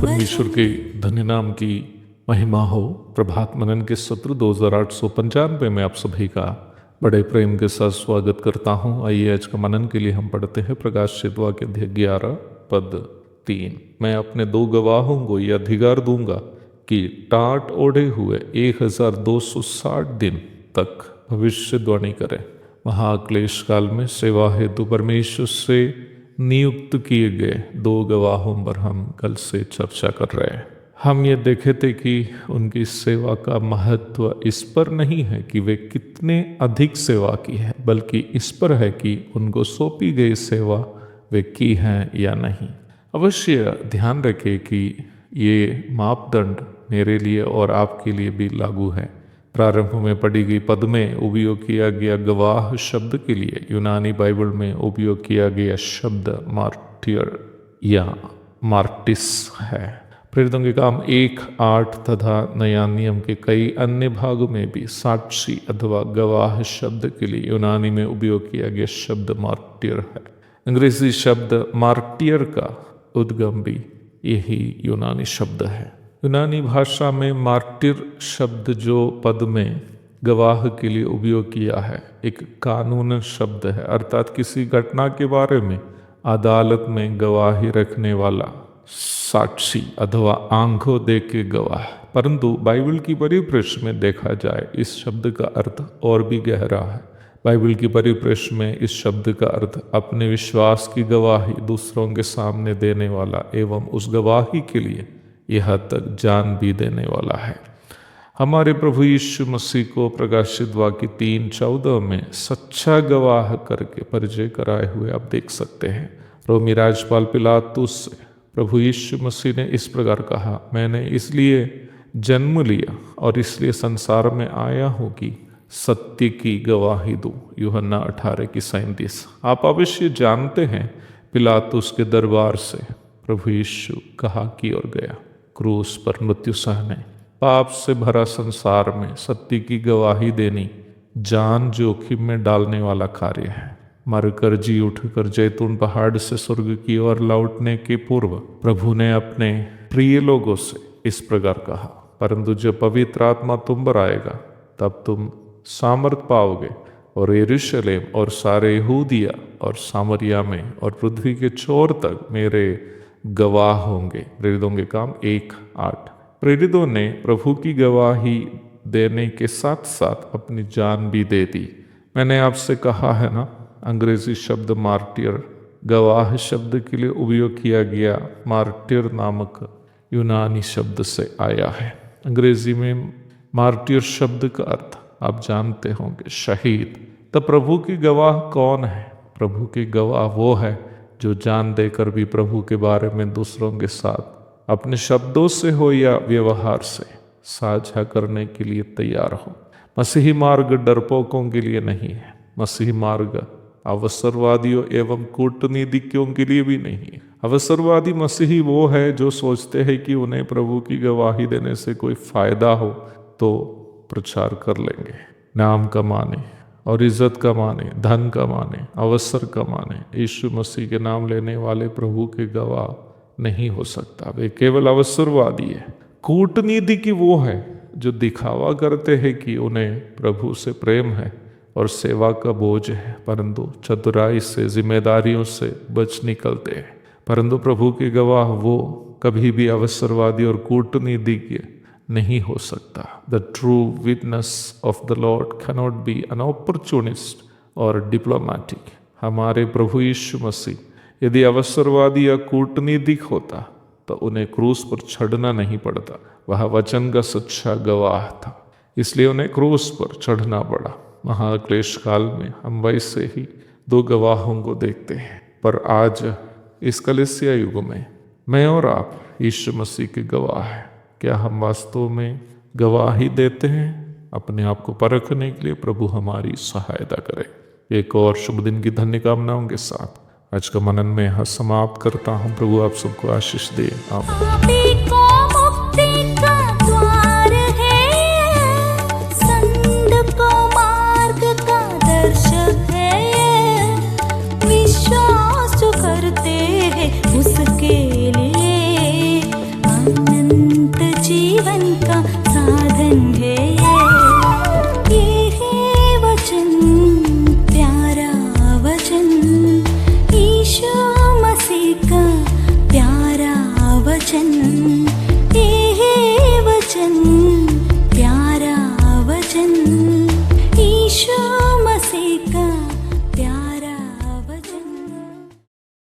परमेश्वर के धन्य नाम की महिमा हो। प्रभात मनन के सत्र 2895 में आप सभी का बड़े प्रेम के साथ स्वागत करता हूं। आइए आज का मनन के लिए हम पढ़ते हैं प्रकाशित वाक्य अध्याय 11 पद 3। मैं अपने दो गवाहों को यह अधिकार दूंगा कि टाट ओढ़े हुए 1260 दिन तक भविष्यवाणी करें। महाक्लेश काल में सेवा हेतु परमेश्वर से नियुक्त किए गए दो गवाहों पर हम कल से चर्चा कर रहे हैं। हम ये देखे थे कि उनकी सेवा का महत्व इस पर नहीं है कि वे कितने अधिक सेवा की है, बल्कि इस पर है कि उनको सौंपी गई सेवा वे की है या नहीं। अवश्य ध्यान रखें कि ये मापदंड मेरे लिए और आपके लिए भी लागू है। प्रारंभ में पढ़ी गई पद में उपयोग किया गया गवाह शब्द के लिए यूनानी बाइबल में उपयोग किया गया शब्द मार्टियर या मार्टिस है। प्रेरितों के काम 1:8 तथा नया नियम के कई अन्य भागों में भी साक्षी अथवा गवाह शब्द के लिए यूनानी में उपयोग किया गया शब्द मार्टियर है। अंग्रेजी शब्द मार्टियर का उद्गम भी यही यूनानी शब्द है। यूनानी भाषा में मार्टिर शब्द जो पद में गवाह के लिए उपयोग किया है एक कानून शब्द है, अर्थात किसी घटना के बारे में अदालत में गवाही रखने वाला साक्षी अथवा आंखों देख के गवाह। परंतु बाइबल की परिप्रेक्ष्य में देखा जाए इस शब्द का अर्थ और भी गहरा है। बाइबल की परिप्रेक्ष्य में इस शब्द का अर्थ अपने विश्वास की गवाही दूसरों के सामने देने वाला एवं उस गवाही के लिए यह तक जान भी देने वाला है। हमारे प्रभु यीशु मसीह को प्रकाशित वाक्य 3:14 में सच्चा गवाह करके परिचय कराए हुए आप देख सकते हैं। रोमी राज्यपाल पिलातुस से प्रभु यीशु मसीह ने इस प्रकार कहा, मैंने इसलिए जन्म लिया और इसलिए संसार में आया हूँ कि सत्य की गवाही दूं। यूहन्ना 18:37। आप अवश्य जानते हैं पिलातुस के दरबार से प्रभु यीशु कहाँ की ओर गया, क्रूस पर मृत्यु सहने। पाप से भरा संसार में सत्य की गवाही देनी जान जोखिम में डालने वाला कार्य है। मरकर जी उठकर जैतून पहाड़ से स्वर्ग की ओर लौटने के पूर्व प्रभु ने अपने प्रिय लोगों से इस प्रकार कहा, परंतु जब पवित्र आत्मा तुम पर आएगा तब तुम सामर्थ पाओगे और यरूशलेम और सारे यहूदिया और सामरिया में और पृथ्वी के छोर तक मेरे गवाह होंगे। प्रेरितों के काम 1:8। प्रेरितों ने प्रभु की गवाही देने के साथ साथ अपनी जान भी दे दी। मैंने आपसे कहा है ना, अंग्रेजी शब्द मार्टियर गवाह शब्द के लिए उपयोग किया गया मार्टियर नामक यूनानी शब्द से आया है। अंग्रेजी में मार्टियर शब्द का अर्थ आप जानते होंगे, शहीद। तब प्रभु की गवाह कौन है? प्रभु की गवाह वो है जो जान देकर भी प्रभु के बारे में दूसरों के साथ अपने शब्दों से हो या व्यवहार से साझा करने के लिए तैयार हो। मसीही मार्ग डरपोकों के लिए नहीं है। मसीही मार्ग अवसरवादियों एवं कूटनीतिज्ञों के लिए भी नहीं है। अवसरवादी मसीही वो है जो सोचते हैं कि उन्हें प्रभु की गवाही देने से कोई फायदा हो तो प्रचार कर लेंगे, नाम कमाने और इज्जत कमाने, धन कमाने, अवसर कमाने। यीशु मसीह के नाम लेने वाले प्रभु के गवाह नहीं हो सकता, वे केवल अवसरवादी है। कूटनीति की वो है जो दिखावा करते हैं कि उन्हें प्रभु से प्रेम है और सेवा का बोझ है, परंतु चतुराई से जिम्मेदारियों से बच निकलते हैं। परंतु प्रभु के गवाह वो कभी भी अवसरवादी और कूटनीतिज्ञ नहीं हो सकता। The true witness of the lord cannot be an opportunist और डिप्लोमैटिक। हमारे प्रभु यीशु मसीह यदि अवसरवादी या कूटनीतिक होता तो उन्हें क्रूस पर चढ़ना नहीं पड़ता। वह वचन का सच्चा गवाह था, इसलिए उन्हें क्रूस पर चढ़ना पड़ा। महाक्लेश काल में हम वैसे ही दो गवाहों को देखते हैं, पर आज इस कलीसिया युग में मैं और आप यीशु मसीह के गवाह हैं। क्या हम वास्तव में गवाही देते हैं? अपने आप को परखने के लिए प्रभु हमारी सहायता करे। एक और शुभ दिन की धन्य कामनाओं के साथ आज का मनन में यहाँ समाप्त करता हूँ। प्रभु आप सबको आशीष दे। आमीन। उसके लिए अनंत जीवन का साधन है ये है वचन, प्यारा वचन, यीशु मसीह का प्यारा वचन।